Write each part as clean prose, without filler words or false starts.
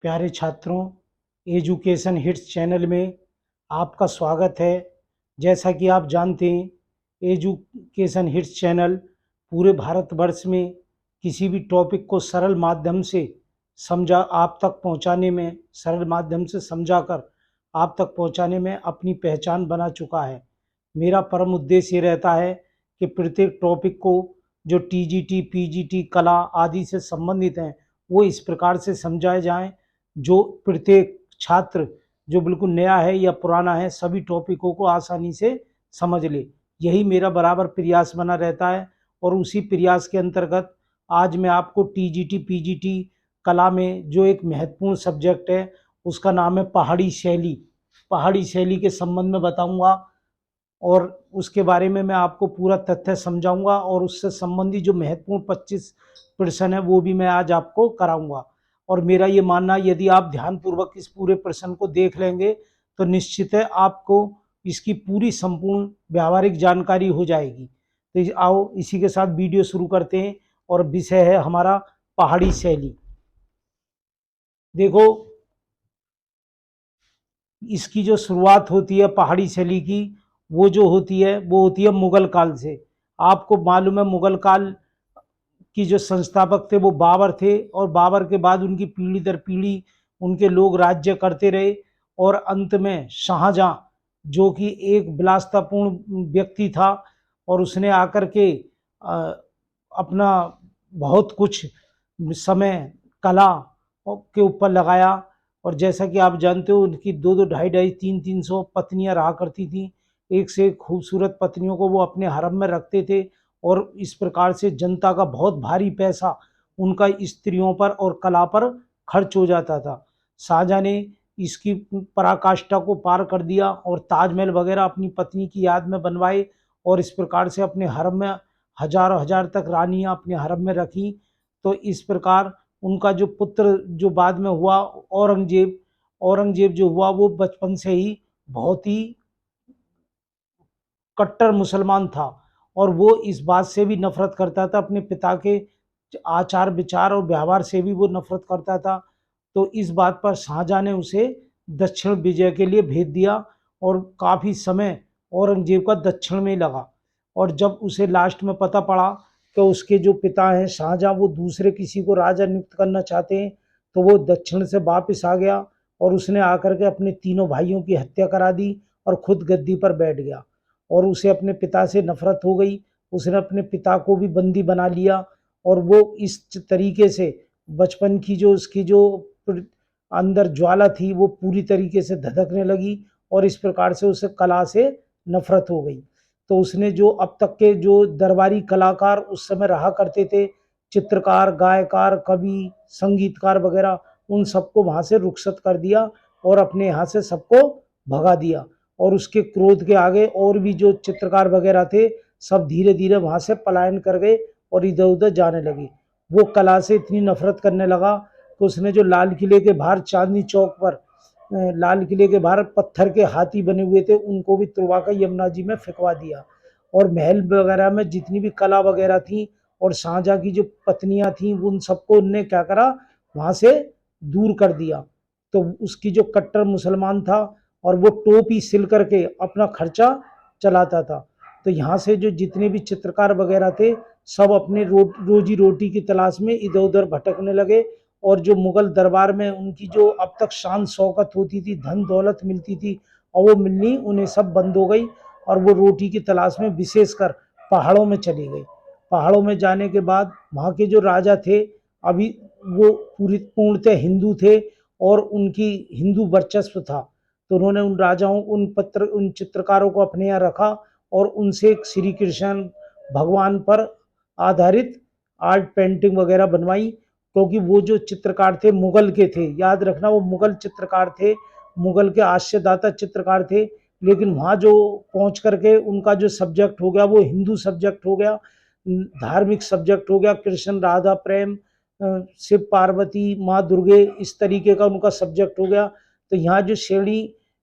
प्यारे छात्रों, education hits channel में आपका स्वागत है। जैसा कि आप जानते हैं, एजुकेशन हिट्स चैनल पूरे भारतवर्ष में किसी भी टॉपिक को सरल माध्यम से आप तक पहुंचाने में, सरल माध्यम से समझाकर आप तक पहुंचाने में अपनी पहचान बना चुका है। मेरा परम उद्देश्य ये रहता है कि प्रत्येक टॉपिक को जो टीजीटी, पीजीटी, कला आदि से संबंधित हैं, वो इस प्रकार से समझाए जाएं जो प्रत्येक छात्र जो बिल्कुल नया है या पुराना है, सभी टॉपिकों को आसानी से समझ ले। यही मेरा बराबर प्रयास बना रहता है और उसी प्रयास के अंतर्गत आज मैं आपको टीजीटी, पीजीटी, कला में जो एक महत्वपूर्ण सब्जेक्ट है उसका नाम है पहाड़ी शैली। पहाड़ी शैली के संबंध में बताऊंगा और उसके बारे में मैं आपको पूरा तथ्य समझाऊंगा और उससे संबंधित जो महत्वपूर्ण 25 प्रश्न है वो भी मैं आज आपको कराऊंगा। और मेरा ये मानना, यदि आप ध्यानपूर्वक इस पूरे प्रश्न को देख लेंगे तो निश्चित है आपको इसकी पूरी संपूर्ण व्यावहारिक जानकारी हो जाएगी। तो आओ इसी के साथ वीडियो शुरू करते हैं और विषय है हमारा पहाड़ी शैली। देखो, इसकी जो शुरुआत होती है पहाड़ी शैली की, वो जो होती है वो होती है मुगल काल से। आपको मालूम है मुगल काल की जो संस्थापक थे वो बाबर थे और बाबर के बाद उनकी पीढ़ी दर पीढ़ी उनके लोग राज्य करते रहे और अंत में शाहजहां, जो कि एक विलासतापूर्ण व्यक्ति था और उसने आकर के अपना बहुत कुछ समय कला के ऊपर लगाया। और जैसा कि आप जानते हो, उनकी 2-2, 250, 300 पत्नियां रहा करती थी। एक से एक खूबसूरत पत्नियों को वो अपने हरम में रखते थे और इस प्रकार से जनता का बहुत भारी पैसा उनका स्त्रियों पर और कला पर खर्च हो जाता था। शाहजहां ने इसकी पराकाष्ठा को पार कर दिया और ताजमहल वगैरह अपनी पत्नी की याद में बनवाए और इस प्रकार से अपने हरम में हजारों हजार तक रानियां अपने हरम में रखी। तो इस प्रकार उनका जो पुत्र जो बाद में हुआ औरंगजेब, औरंगजेब जो हुआ वो बचपन से ही बहुत ही कट्टर मुसलमान था और वो इस बात से भी नफरत करता था, अपने पिता के आचार विचार और व्यवहार से भी वो नफरत करता था। तो इस बात पर शाहजहां ने उसे दक्षिण विजय के लिए भेज दिया और काफ़ी समय औरंगजेब का दक्षिण में लगा। और जब उसे लास्ट में पता पड़ा कि उसके जो पिता हैं शाहजहां वो दूसरे किसी को राजा नियुक्त करना चाहते हैं, तो वो दक्षिण से वापस आ गया और उसने आकर के अपने तीनों भाइयों की हत्या करा दी और खुद गद्दी पर बैठ गया। और उसे अपने पिता से नफरत हो गई, उसने अपने पिता को भी बंदी बना लिया और वो इस तरीके से बचपन की जो उसकी जो अंदर ज्वाला थी वो पूरी तरीके से धधकने लगी और इस प्रकार से उसे कला से नफरत हो गई। तो उसने जो अब तक के जो दरबारी कलाकार उस समय रहा करते थे, चित्रकार, गायकार, कवि, संगीतकार वगैरह, उन सबको वहां से रुखसत कर दिया और अपने यहाँ से सबको भगा दिया। और उसके क्रोध के आगे और भी जो चित्रकार वगैरह थे सब धीरे धीरे वहां से पलायन कर गए और इधर उधर जाने लगे। वो कला से इतनी नफरत करने लगा कि उसने जो लाल किले के बाहर चांदनी चौक पर लाल किले के बाहर पत्थर के हाथी बने हुए थे उनको भी तुड़वा कर यमुना जी में फेंकवा दिया। और महल वगैरह में जितनी भी कला वगैरह थी और शाहजहां की जो पत्नियां थी उन सबको उनने क्या करा, वहां से दूर कर दिया। तो उसकी जो कट्टर मुसलमान था और वो टोपी सिल करके अपना खर्चा चलाता था। तो यहाँ से जो जितने भी चित्रकार वगैरह थे सब अपने रोजी रोटी की तलाश में इधर उधर भटकने लगे और जो मुगल दरबार में उनकी जो अब तक शान शौकत होती थी, धन दौलत मिलती थी, और वो मिलनी उन्हें सब बंद हो गई और वो रोटी की तलाश में विशेषकर पहाड़ों में चली गई। पहाड़ों में जाने के बाद वहाँ के जो राजा थे, अभी वो पूर्णतः हिंदू थे और उनकी हिंदू वर्चस्व था। तो उन्होंने उन राजाओं उन चित्रकारों को अपने यहाँ रखा और उनसे श्री कृष्ण भगवान पर आधारित आर्ट पेंटिंग वगैरह बनवाई। क्योंकि वो जो चित्रकार थे मुगल के थे, याद रखना वो मुगल चित्रकार थे, मुगल के आश्रयदाता चित्रकार थे। लेकिन वहाँ जो पहुँच करके उनका जो सब्जेक्ट हो गया वो हिंदू सब्जेक्ट हो गया, धार्मिक सब्जेक्ट हो गया, कृष्ण राधा प्रेम, शिव पार्वती, माँ दुर्गे, इस तरीके का उनका सब्जेक्ट हो गया। तो यहाँ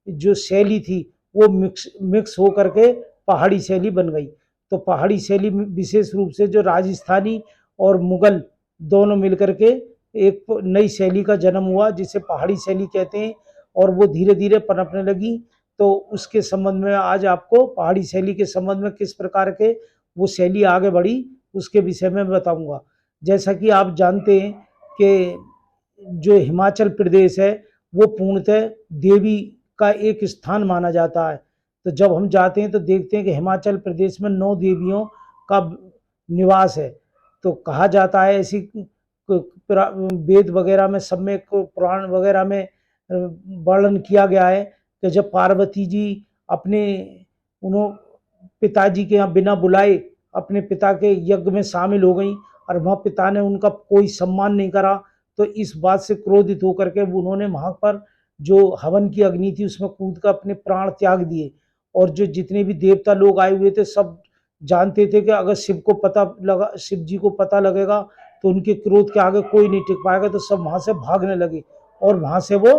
जो शैली थी वो मिक्स हो करके पहाड़ी शैली बन गई। तो पहाड़ी शैली विशेष रूप से जो राजस्थानी और मुगल दोनों मिलकर के एक नई शैली का जन्म हुआ जिसे पहाड़ी शैली कहते हैं, और वो धीरे धीरे पनपने लगी। तो उसके संबंध में आज आपको पहाड़ी शैली के संबंध में किस प्रकार के वो शैली आगे बढ़ी उसके विषय में बताऊंगा। जैसा कि आप जानते हैं कि जो हिमाचल प्रदेश है वो पूर्णतः देवी का एक स्थान माना जाता है। तो जब हम जाते हैं तो देखते हैं कि हिमाचल प्रदेश में 9 देवियों का निवास है। तो कहा जाता है, ऐसी वेद वगैरह में, सब में, पुराण वगैरह में वर्णन किया गया है कि जब पार्वती जी अपने उन्हों पिताजी के यहाँ बिना बुलाए अपने पिता के यज्ञ में शामिल हो गई और वहाँ पिता ने उनका कोई सम्मान नहीं करा, तो इस बात से क्रोधित होकर के उन्होंने वहाँ पर जो हवन की अग्नि थी उसमें कूद कर अपने प्राण त्याग दिए। और जो जितने भी देवता लोग आए हुए थे सब जानते थे कि अगर शिव जी को पता लगेगा तो उनके क्रोध के आगे कोई नहीं टिक पाएगा, तो सब वहां से भागने लगे और वहां से वो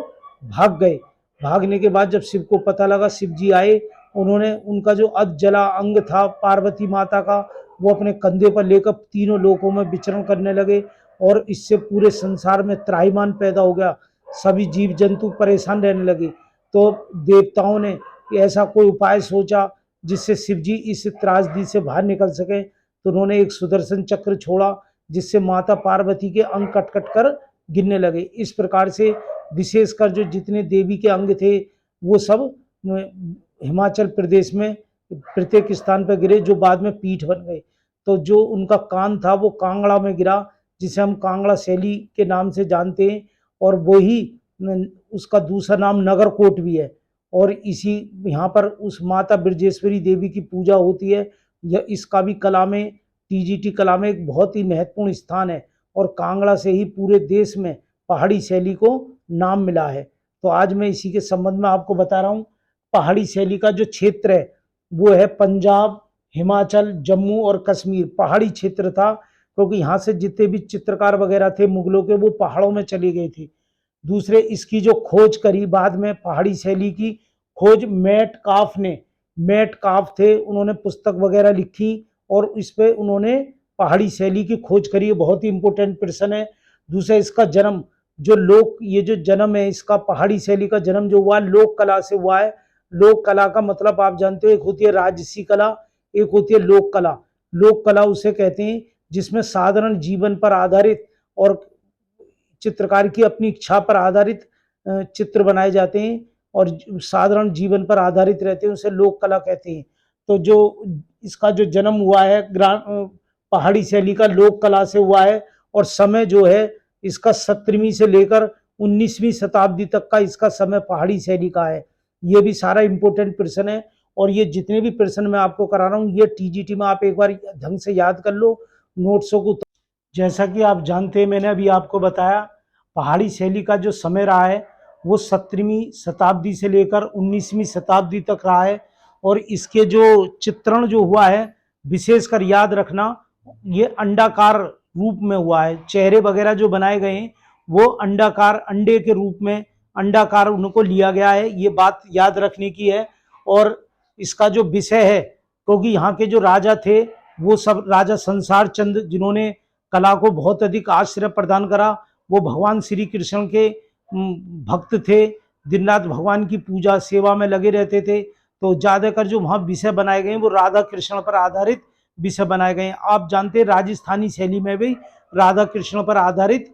भाग गए। भागने के बाद जब शिव को पता लगा, शिव जी आए, उन्होंने उनका जो अधजला अंग था पार्वती माता का वो अपने कंधे पर लेकर तीनों लोकों में विचरण करने लगे, और इससे पूरे संसार में त्राहिमाम पैदा हो गया। सभी जीव जंतु परेशान रहने लगे। तो देवताओं ने ऐसा कोई उपाय सोचा जिससे शिव जी इस त्रासदी से बाहर निकल सके। तो उन्होंने एक सुदर्शन चक्र छोड़ा जिससे माता पार्वती के अंग कट कट कर गिरने लगे। इस प्रकार से विशेषकर जो जितने देवी के अंग थे वो सब हिमाचल प्रदेश में प्रत्येक स्थान पर गिरे, जो बाद में पीठ बन गए। तो जो उनका कान था वो कांगड़ा में गिरा, जिसे हम कांगड़ा शैली के नाम से जानते हैं, और वही उसका दूसरा नाम नगरकोट भी है। और इसी यहाँ पर उस माता ब्रजेश्वरी देवी की पूजा होती है। यह इसका भी कला में, टीजीटी कला में एक बहुत ही महत्वपूर्ण स्थान है, और कांगड़ा से ही पूरे देश में पहाड़ी शैली को नाम मिला है। तो आज मैं इसी के संबंध में आपको बता रहा हूँ। पहाड़ी शैली का जो क्षेत्र है वो है पंजाब, हिमाचल, जम्मू और कश्मीर पहाड़ी क्षेत्र था, क्योंकि यहाँ से जितने भी चित्रकार वगैरह थे मुगलों के, वो पहाड़ों में चले गए थे। दूसरे, इसकी जो खोज करी बाद में पहाड़ी शैली की खोज मैट काफ थे, उन्होंने पुस्तक वगैरह लिखी और इस पे उन्होंने पहाड़ी शैली की खोज करी। बहुत ही इंपॉर्टेंट पर्सन है। दूसरा, इसका जन्म ये जो जन्म है इसका, पहाड़ी शैली का जन्म जो हुआ लोक कला से हुआ है। लोक कला का मतलब आप जानते हो, एक होती है राजसी कला, एक होती है लोक कला। लोक कला उसे कहते हैं जिसमें साधारण जीवन पर आधारित और चित्रकार की अपनी इच्छा पर आधारित चित्र बनाए जाते हैं और साधारण जीवन पर आधारित रहते हैं, उसे लोक कला कहते हैं। तो जो इसका जो जन्म हुआ है पहाड़ी शैली का लोक कला से हुआ है, और समय जो है इसका 17वीं से लेकर 19वीं शताब्दी तक का इसका समय पहाड़ी शैली का है। ये भी सारा इंपॉर्टेंट प्रश्न है, और ये जितने भी प्रश्न मैं आपको करा रहा हूँ ये टीजीटी में आप एक बार ढंग से याद कर लो नोट्सों को। जैसा कि आप जानते हैं, मैंने अभी आपको बताया पहाड़ी शैली का जो समय रहा है वो 17वीं शताब्दी से लेकर 19वीं शताब्दी तक रहा है, और इसके जो चित्रण जो हुआ है विशेषकर याद रखना, ये अंडाकार रूप में हुआ है। चेहरे वगैरह जो बनाए गए हैं वो अंडाकार, अंडे के रूप में अंडाकार उनको लिया गया है, ये बात याद रखने की है। और इसका जो विषय है, क्योंकि यहाँ के जो राजा थे वो सब राजा संसार चंद, जिन्होंने कला को बहुत अधिक आश्रय प्रदान करा, वो भगवान श्री कृष्ण के भक्त थे, दिन रात भगवान की पूजा सेवा में लगे रहते थे। तो ज्यादातर जो वहाँ विषय बनाए गए वो राधा कृष्ण पर आधारित विषय बनाए गए हैं। आप जानते हैं राजस्थानी शैली में भी राधा कृष्ण पर आधारित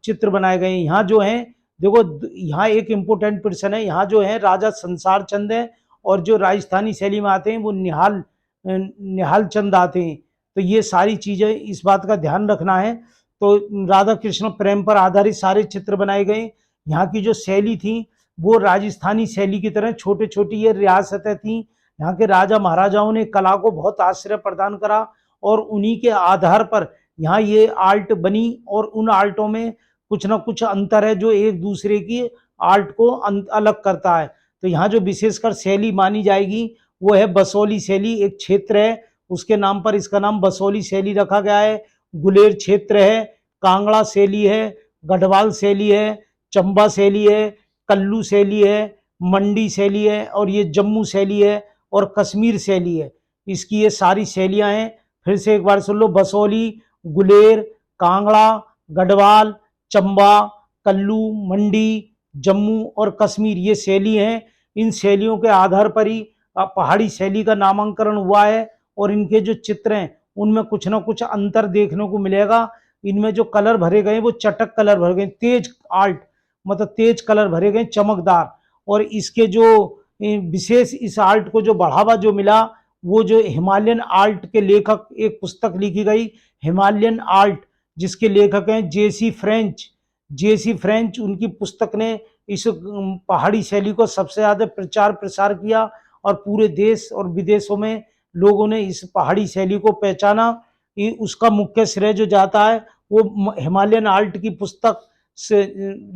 चित्र बनाए गए हैं। यहाँ जो है देखो, यहाँ एक इम्पोर्टेंट पर्सन है, यहाँ जो है राजा संसार चंद है, और जो राजस्थानी शैली में आते हैं वो निहाल चंद आते हैं। तो ये सारी चीजें इस बात का ध्यान रखना है। तो राधा कृष्ण प्रेम पर आधारित सारे चित्र बनाए गए। यहाँ की जो शैली थी वो राजस्थानी शैली की तरह छोटे छोटी ये रियासतें थी। यहाँ के राजा महाराजाओं ने कला को बहुत आश्रय प्रदान करा, और उन्हीं के आधार पर यहाँ ये आर्ट बनी, और उन आर्टों में कुछ ना कुछ अंतर है जो एक दूसरे की आर्ट को अलग करता है। तो यहाँ जो विशेषकर शैली मानी जाएगी वो है बसोली शैली। एक क्षेत्र है उसके नाम पर इसका नाम बसोली शैली रखा गया है। गुलेर क्षेत्र है, कांगड़ा शैली है, गढ़वाल शैली है, चंबा शैली है, कल्लू शैली है, मंडी शैली है, और ये जम्मू शैली है, और कश्मीर शैली है। इसकी ये सारी शैलियां हैं। फिर से एक बार सुन लो, बसोली, गुलेर, कांगड़ा, गढ़वाल, चंबा, कल्लू, मंडी, जम्मू और कश्मीर ये शैली हैं। इन शैलियों के आधार पर ही पहाड़ी शैली का नामांकन हुआ है और इनके जो चित्र हैं उनमें कुछ ना कुछ अंतर देखने को मिलेगा। इनमें जो कलर भरे गए वो चटक कलर भरे गए, तेज आर्ट मतलब तेज कलर भरे गए, चमकदार। और इसके जो विशेष इस आर्ट को जो बढ़ावा जो मिला वो जो हिमालयन आर्ट के लेखक, एक पुस्तक लिखी गई हिमालयन आर्ट, जिसके लेखक हैं जेसी फ्रेंच। उनकी पुस्तक ने इस पहाड़ी शैली को सबसे ज्यादा प्रचार प्रसार किया और पूरे देश और विदेशों में लोगों ने इस पहाड़ी शैली को पहचाना। उसका मुख्य श्रेय जो जाता है वो हिमालयन आर्ट की पुस्तक से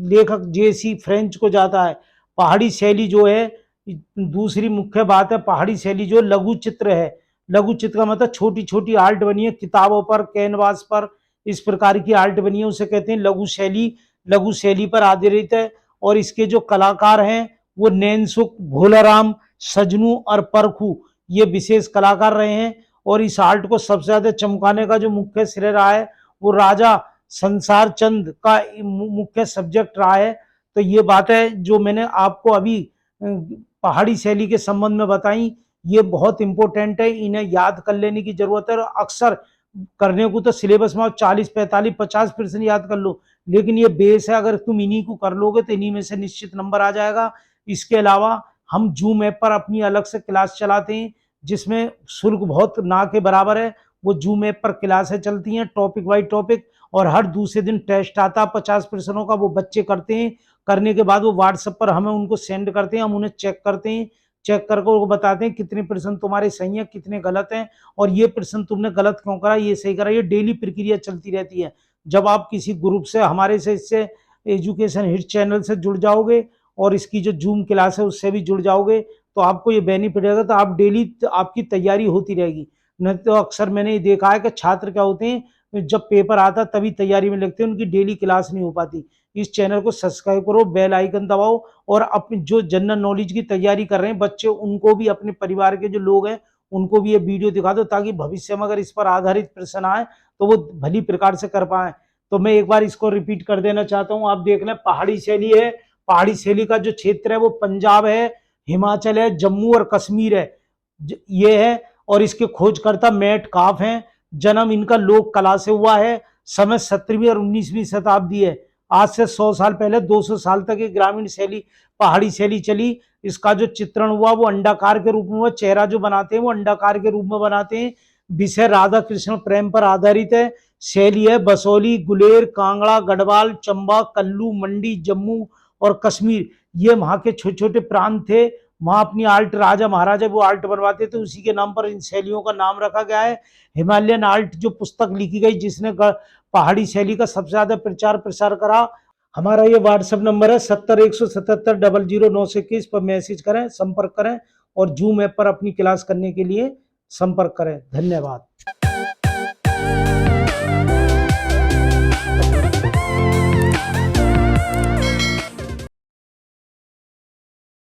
लेखक जेसी फ्रेंच को जाता है। पहाड़ी शैली जो है, दूसरी मुख्य बात है, पहाड़ी शैली जो लघु चित्र है, लघु चित्र का मतलब छोटी छोटी आर्ट बनी है किताबों पर, कैनवास पर, इस प्रकार की आर्ट बनी है, उसे कहते हैं लघु शैली। लघु शैली पर आधारित है और इसके जो कलाकार हैं वो नैनसुख, भोलाराम, सजनू और परखू ये विशेष कलाकार रहे हैं। और इस आर्ट को सबसे ज्यादा चमकाने का जो मुख्य श्रेय रहा है वो राजा संसार चंद का मुख्य सब्जेक्ट रहा है। तो ये बात है जो मैंने आपको अभी पहाड़ी शैली के संबंध में बताई, ये बहुत इंपॉर्टेंट है, इन्हें याद कर लेने की जरूरत है। और अक्सर करने को तो सिलेबस में 40, 45, 50% याद कर लो, लेकिन ये बेस है, अगर तुम इन्हीं को कर लोगे तो इन्हीं में से निश्चित नंबर आ जाएगा। इसके अलावा हम जूम ऐप पर अपनी अलग से क्लास चलाते हैं जिसमें शुल्क बहुत ना के बराबर है। वो जूम ऐप पर क्लासें चलती हैं टॉपिक बाई टॉपिक, और हर दूसरे दिन टेस्ट आता 50 प्रश्नों का, वो बच्चे करते हैं। करने के बाद वो व्हाट्सएप पर हमें उनको सेंड करते हैं, हम उन्हें चेक करते हैं, चेक करके उनको बताते हैं कितने प्रश्न तुम्हारे सही हैं, कितने गलत हैं, और ये प्रश्न तुमने गलत क्यों करा, ये सही करा। ये डेली प्रक्रिया चलती रहती है। जब आप किसी ग्रुप से हमारे से इससे एजुकेशन हिट चैनल से जुड़ जाओगे और इसकी जो जूम क्लास है उससे भी जुड़ जाओगे तो आपको ये बेनिफिट रहेगा। तो आप डेली आपकी तैयारी होती रहेगी। नहीं तो अक्सर मैंने ये देखा है कि छात्र क्या होते हैं, जब पेपर आता तभी तैयारी में लगते हैं, उनकी डेली क्लास नहीं हो पाती। इस चैनल को सब्सक्राइब करो, बेल आइकन दबाओ, और अपनी जो जनरल नॉलेज की तैयारी कर रहे हैं बच्चे, उनको भी, अपने परिवार के जो लोग हैं उनको भी ये वीडियो दिखा दो, ताकि भविष्य में अगर इस पर आधारित प्रश्न आए तो वो भली प्रकार से कर पाए। तो मैं एक बार इसको रिपीट कर देना चाहता हूँ, आप देख लें। पहाड़ी शैली है, पहाड़ी शैली का जो क्षेत्र है वो पंजाब है, हिमाचल है, जम्मू और कश्मीर है, ये है। और इसके खोजकर्ता मैट काफ हैं। जन्म इनका लोक कला से हुआ है। समय 17वीं और 19वीं शताब्दी है। आज से 100 साल पहले, 200 साल तक ये ग्रामीण शैली, पहाड़ी शैली चली। इसका जो चित्रण हुआ वो अंडाकार के रूप में हुआ, चेहरा जो बनाते हैं वो अंडाकार के रूप में बनाते हैं। विषय राधा कृष्ण प्रेम पर आधारित है। शैली है बसोली, गुलेर, कांगड़ा, गढ़वाल, चंबा, कल्लू, मंडी, जम्मू और कश्मीर, ये वहां के छोटे छोटे प्रांत थे। वहां अपनी आर्ट, राजा महाराजा वो आर्ट बनवाते थे, उसी के नाम पर इन शैलियों का नाम रखा गया है। हिमालयन आर्ट जो पुस्तक लिखी गई जिसने पहाड़ी शैली का सबसे ज्यादा प्रचार प्रसार करा। हमारा ये व्हाट्सएप नंबर है 70 177 00921 पर मैसेज करें, संपर्क करें, और जूम ऐप पर अपनी क्लास करने के लिए संपर्क करें। धन्यवाद।